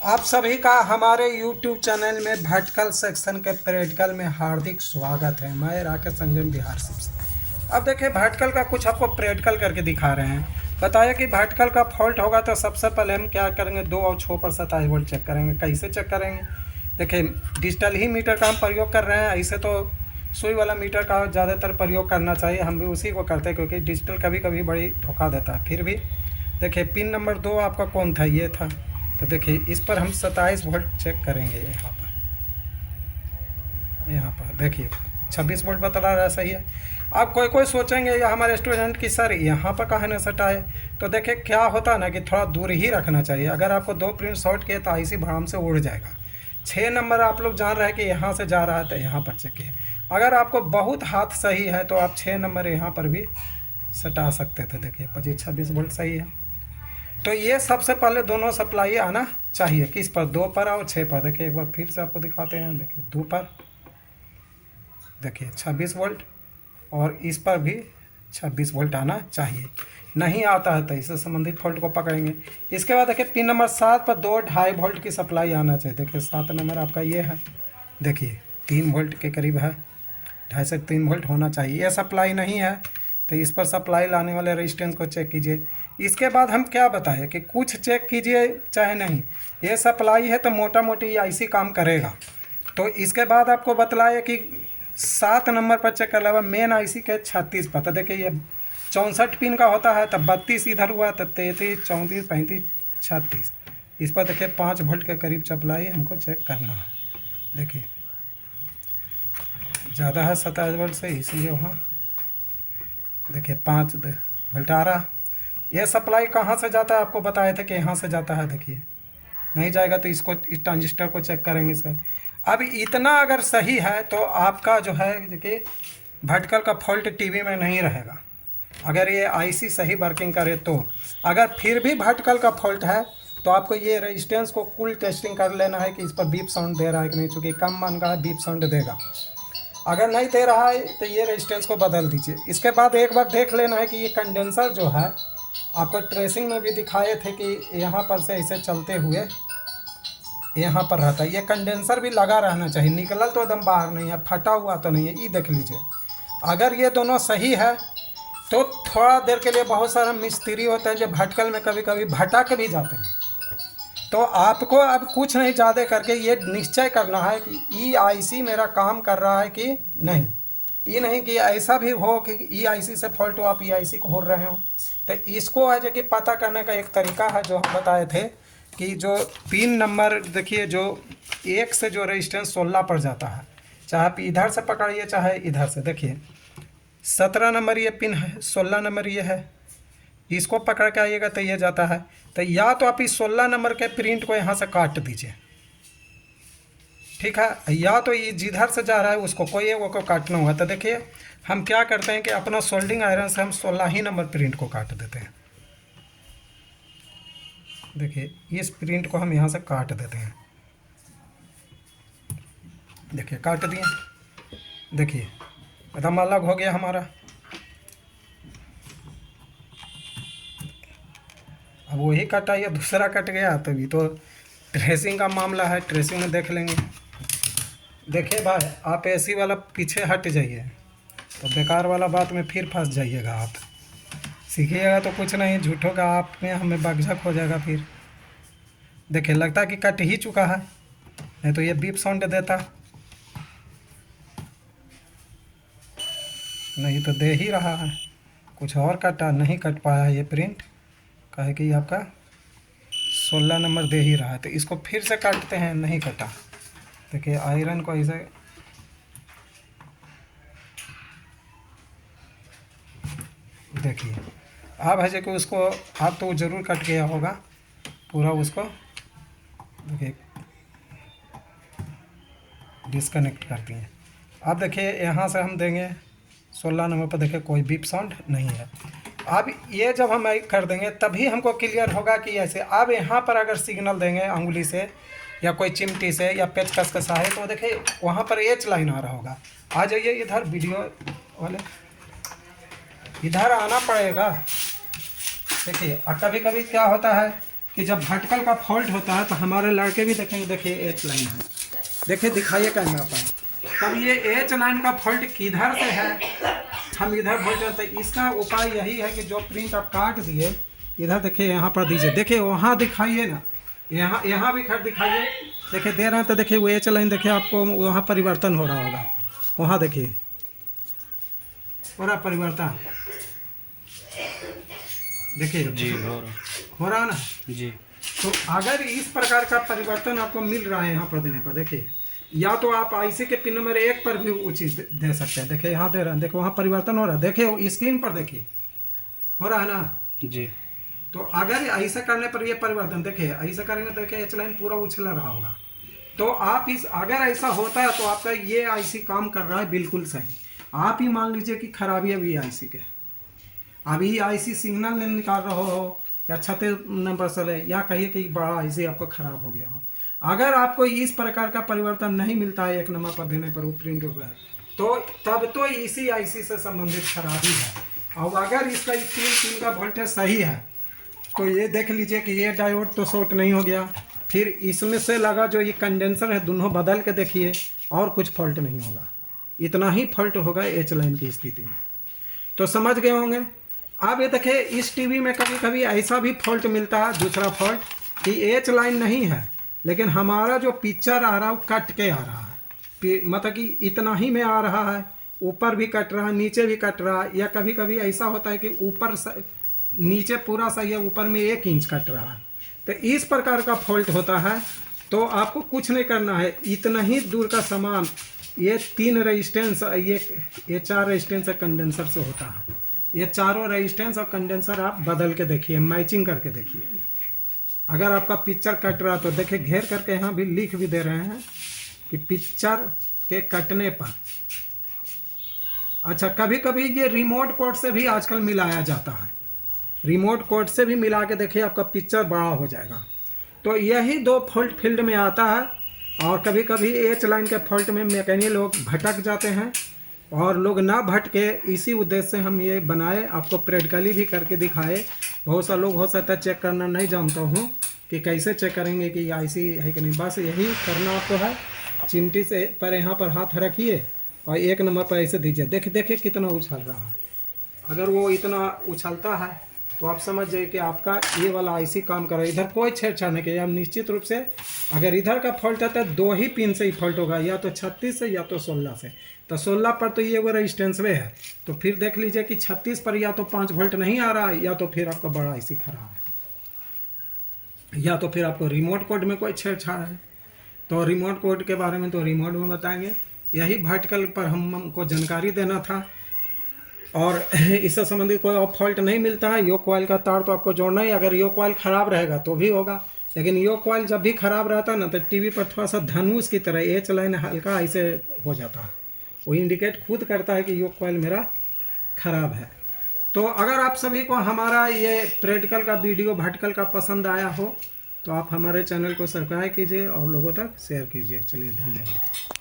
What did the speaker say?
आप सभी का हमारे YouTube चैनल में भटकल सेक्शन के प्रैक्टिकल में हार्दिक स्वागत है। मैं राकेश संजम बिहार से। अब देखिए भटकल का कुछ आपको प्रैक्टिकल करके दिखा रहे हैं। बताया कि भटकल का फॉल्ट होगा तो सबसे पहले हम क्या करेंगे, 2 और 6 पर 27 वोल्ट चेक करेंगे। कैसे चेक करेंगे, देखिए डिजिटल ही मीटर का हम प्रयोग कर रहे हैं। ऐसे तो सुई वाला मीटर का ज़्यादातर प्रयोग करना चाहिए, हम भी उसी को करते हैं क्योंकि डिजिटल कभी कभी बड़ी धोखा देता है। फिर भी देखिए पिन नंबर 2 आपका कौन था, ये था। तो देखिए इस पर हम 27 वोल्ट चेक करेंगे। यहाँ पर देखिए 26 वोल्ट बता रहा है, सही है। अब कोई सोचेंगे या हमारे स्टूडेंट की सर यहाँ पर कहाँ न सटाए, तो देखिए क्या होता है ना कि थोड़ा दूर ही रखना चाहिए। अगर आपको 2 प्रिंट शॉर्ट किए तो ऐसी भड़ाम से उड़ जाएगा। 6 नंबर आप लोग जान रहे हैं कि यहाँ से जा रहा है तो यहाँ पर चेक किए। अगर आपको बहुत हाथ सही है तो आप 6 नंबर यहाँ पर भी सटा सकते थे। देखिए 26 वोल्ट सही है। तो ये सबसे पहले दोनों सप्लाई आना चाहिए, किस पर, 2 पर और 6 पर। देखिए एक बार फिर से आपको दिखाते हैं। देखिए 2 पर देखिए 26 वोल्ट और इस पर भी 26 वोल्ट आना चाहिए। नहीं आता है तो इससे संबंधित फॉल्ट को पकड़ेंगे। इसके बाद देखिए पिन नंबर 7 पर 2.5 वोल्ट की सप्लाई आना चाहिए। देखिए 7 नंबर आपका ये है, देखिए 3 वोल्ट के करीब है, 2.5 से 3 वोल्ट होना चाहिए। ये सप्लाई नहीं है तो इस पर सप्लाई लाने वाले रेजिस्टेंस को चेक कीजिए। इसके बाद हम क्या बताएं कि कुछ चेक कीजिए चाहे नहीं, ये सप्लाई है तो मोटा मोटी ऐसी काम करेगा। तो इसके बाद आपको बतलाया कि 7 नंबर पर चेक कर लेगा मेन आईसी के 36 पर। तो देखिए ये 64 पिन का होता है, तब 32 इधर हुआ, तो 33, 34, 35, 36। इस पर देखिए 5 वोल्ट के करीब सप्लाई हमको चेक करना है। देखिए ज़्यादा है 27 वोल्ट से, इसलिए वहाँ देखिए 5 वोल्ट आ रहा। ये सप्लाई कहाँ से जाता है आपको बताए थे कि यहाँ से जाता है। देखिए नहीं जाएगा तो इसको, इस ट्रांजिस्टर को चेक करेंगे सर। अब इतना अगर सही है तो आपका जो है देखिए भटकल का फॉल्ट टीवी में नहीं रहेगा, अगर ये आईसी सही वर्किंग करे तो। अगर फिर भी भटकल का फॉल्ट है तो आपको ये रेजिस्टेंस को कुल टेस्टिंग कर लेना है कि इस पर बीप साउंड दे रहा है कि नहीं, चूँकि कम मान का है बीप साउंड देगा। अगर नहीं दे रहा है तो ये रेजिस्टेंस को बदल दीजिए। इसके बाद एक बार देख लेना है कि ये कंडेंसर जो है, आपको ट्रेसिंग में भी दिखाए थे कि यहाँ पर से ऐसे चलते हुए यहाँ पर रहता है। ये कंडेंसर भी लगा रहना चाहिए, निकलल तो एकदम बाहर नहीं है, फटा हुआ तो नहीं है। ये देख लीजिए। अगर ये दोनों सही है तो थोड़ा देर के लिए बहुत सारे मिस्त्री होते हैं जो भटकल में कभी कभी भटक भी जाते हैं। तो आपको अब कुछ नहीं ज़्यादा करके ये निश्चय करना है कि ई आईसी मेरा काम कर रहा है कि नहीं। ये नहीं कि ऐसा भी हो कि ई आईसी से फॉल्ट हो, आप ई आईसी को हो रहे हो। तो इसको है जो कि पता करने का एक तरीका है जो हम बताए थे कि जो पिन नंबर देखिए, जो 1 से जो रेजिस्टेंस 16 पर जाता है, चाहे आप इधर से पकड़िए चाहे इधर से। देखिए 17 नंबर ये पिन है, 16 नंबर ये है, इसको पकड़ के आइएगा तो ये जाता है। तो या तो आप इस 16 नंबर के प्रिंट को यहाँ से काट दीजिए, ठीक है, या तो ये जिधर से जा रहा है उसको कोई एक को काटना होगा। तो देखिए हम क्या करते हैं कि अपना सोल्डिंग आयरन से हम 16 ही नंबर प्रिंट को काट देते हैं। देखिए इस प्रिंट को हम यहाँ से काट देते हैं। देखिए काट दिए, देखिए एकदम अलग हो गया हमारा। अब वही कटा या दूसरा कट गया, तभी तो ट्रेसिंग का मामला है, ट्रेसिंग में देख लेंगे। देखिए भाई आप एसी वाला पीछे हट जाइए, तो बेकार वाला बात में फिर फंस जाइएगा। आप सीखिएगा तो कुछ नहीं, झूठों का आप में हमें बगझक हो जाएगा फिर। देखिए लगता है कि कट ही चुका है, नहीं तो ये बीप साउंड देता, नहीं तो दे ही रहा है। कुछ और कटा, नहीं कट पाया ये प्रिंट, काहे कि आपका 16 नंबर दे ही रहा है। तो इसको फिर से काटते हैं, नहीं कटा। देखिए आयरन को ऐसे देखिए, आप है कि उसको आप तो ज़रूर कट गया होगा पूरा, उसको देखिए डिस्कनेक्ट करती हैं। अब देखिए यहाँ से हम देंगे 16 नंबर पर, देखिए कोई बीप साउंड नहीं है। अब ये जब हम कर देंगे तभी हमको क्लियर होगा कि ऐसे। अब यहाँ पर अगर सिग्नल देंगे अंगुली से या कोई चिमटी से या पेचकस के सहारे, तो देखिए वहाँ पर एच लाइन आ रहा होगा। आ जाइए इधर, वीडियो वाले इधर आना पड़ेगा। देखिए कभी कभी क्या होता है कि जब भटकल का फॉल्ट होता है तो हमारे लड़के भी देखेंगे, देखिए एच लाइन है, देखिए दिखाइए कैमरा पर। तब ये एच लाइन का फॉल्ट किधर से है, हम इधर बोलते हैं। तो इसका उपाय यही है कि जो प्रिंट आप काट दिए इधर देखिए, यहाँ पर दीजिए, देखिए वहाँ दिखाइए ना, यहाँ भी खट दिखाइए, देखिए दे रहे हैं तो देखिए वो एच लाइन देखिए आपको वहाँ परिवर्तन हो रहा होगा, वहाँ देखिए पूरा परिवर्तन देखिए जी हो रहा ना जी। तो अगर इस प्रकार का परिवर्तन आपको मिल रहा है यहाँ पर देने पर, देखिए या तो आप आईसी के पिन नंबर 1 पर भी वो चीज़ दे सकते हैं, देखिए यहाँ दे रहे हैं, देखो वहाँ परिवर्तन हो रहा है, देखिए स्क्रीन पर देखिए हो रहा है ना जी। तो अगर ऐसा करने पर ये परिवर्तन, देखिए ऐसा करेंगे तो देखिए एच लाइन पूरा उछला रहा होगा। तो आप इस अगर ऐसा होता है तो आपका ये आईसी काम कर रहा है बिल्कुल सही। आप ही मान लीजिए कि खराबी अभी आईसी के, अभी आईसी सिग्नल नहीं निकाल रहा हो या 36 नंबर से ले, या कहिए कि बड़ा आईसी आपको खराब हो गया हो, अगर आपको इस प्रकार का परिवर्तन नहीं मिलता है 1 नंबर पर देने पर वो प्रिंट हो गया, तो तब तो इसी आईसी से संबंधित खराबी है। और अगर इसका पिन का वोल्टेज सही है तो ये देख लीजिए कि ये डायोड तो शॉर्ट नहीं हो गया, फिर इसमें से लगा जो ये कंडेंसर है दोनों बदल के देखिए और कुछ फॉल्ट नहीं होगा, इतना ही फॉल्ट होगा एच लाइन की स्थिति में। तो समझ गए होंगे। अब ये देखिए इस टीवी में कभी कभी ऐसा भी फॉल्ट मिलता है, दूसरा फॉल्ट कि एच लाइन नहीं है लेकिन हमारा जो पिक्चर आ रहा है वो कट के आ रहा है, मतलब कि इतना ही में आ रहा है, ऊपर भी कट रहा है नीचे भी कट रहा है, या कभी कभी ऐसा होता है कि ऊपर नीचे पूरा सही है ऊपर में 1 इंच कट रहा है। तो इस प्रकार का फॉल्ट होता है तो आपको कुछ नहीं करना है, इतना ही दूर का सामान, ये 3 रेजिस्टेंस, ये 4 रेजिस्टेंस कंडेंसर से होता है, ये चारों रेजिस्टेंस और कंडेंसर आप बदल के देखिए, मैचिंग करके देखिए। अगर आपका पिक्चर कट रहा तो देखिए घेर करके यहाँ भी लिख भी दे रहे हैं कि पिक्चर के कटने पर। अच्छा, कभी कभी ये रिमोट कोड से भी आजकल मिलाया जाता है, रिमोट कोड से भी मिला के देखिए आपका पिक्चर बड़ा हो जाएगा। तो यही 2 फॉल्ट फील्ड में आता है। और कभी कभी एच लाइन के फॉल्ट में मैकेनिक लोग भटक जाते हैं, और लोग ना भटके इसी उद्देश्य से हम ये बनाए, आपको प्रैक्टिकली भी करके दिखाए। बहुत सा लोग हो सकता है चेक करना नहीं जानता हूँ कि कैसे चेक करेंगे कि आईसी है कि नहीं, बस यही करना आपको है। चिमटी से पर यहाँ पर हाथ रखिए और 1 नंबर पर ऐसे दीजिए, देखिए कितना उछल रहा है। अगर वो इतना उछलता है तो आप समझ जाइए कि आपका ये वाला आईसी काम कर रहा है, इधर कोई छेड़छाड़ नहीं किया। निश्चित रूप से अगर इधर का फॉल्ट है तो 2 ही पिन से ही फॉल्ट होगा, या तो 36 से या तो 16 से। तो 16 पर तो ये वो रेजिस्टेंस में है, तो फिर देख लीजिए कि 36 पर या तो 5 वोल्ट नहीं आ रहा है, या तो फिर आपका बड़ा आईसी खराब है, या तो फिर आपको रिमोट कोड में कोई छेड़छाड़ है। तो रिमोट कोड के बारे में तो रिमोट में बताएंगे। यही भटकल पर हमको जानकारी देना था, और इससे संबंधित कोई और फॉल्ट नहीं मिलता है। यो कॉइल का तार तो आपको जोड़ना ही, अगर यो कॉइल ख़राब रहेगा तो भी होगा, लेकिन यो कॉइल जब भी ख़राब रहता है ना तो टीवी पर थोड़ा सा धनुष की तरह एच लाइन हल्का ऐसे हो जाता है, वो इंडिकेट खुद करता है कि यो कॉइल मेरा ख़राब है। तो अगर आप सभी को हमारा ये प्रैक्टिकल का वीडियो भटकल का पसंद आया हो तो आप हमारे चैनल को सब्सक्राइब कीजिए और लोगों तक शेयर कीजिए। चलिए, धन्यवाद।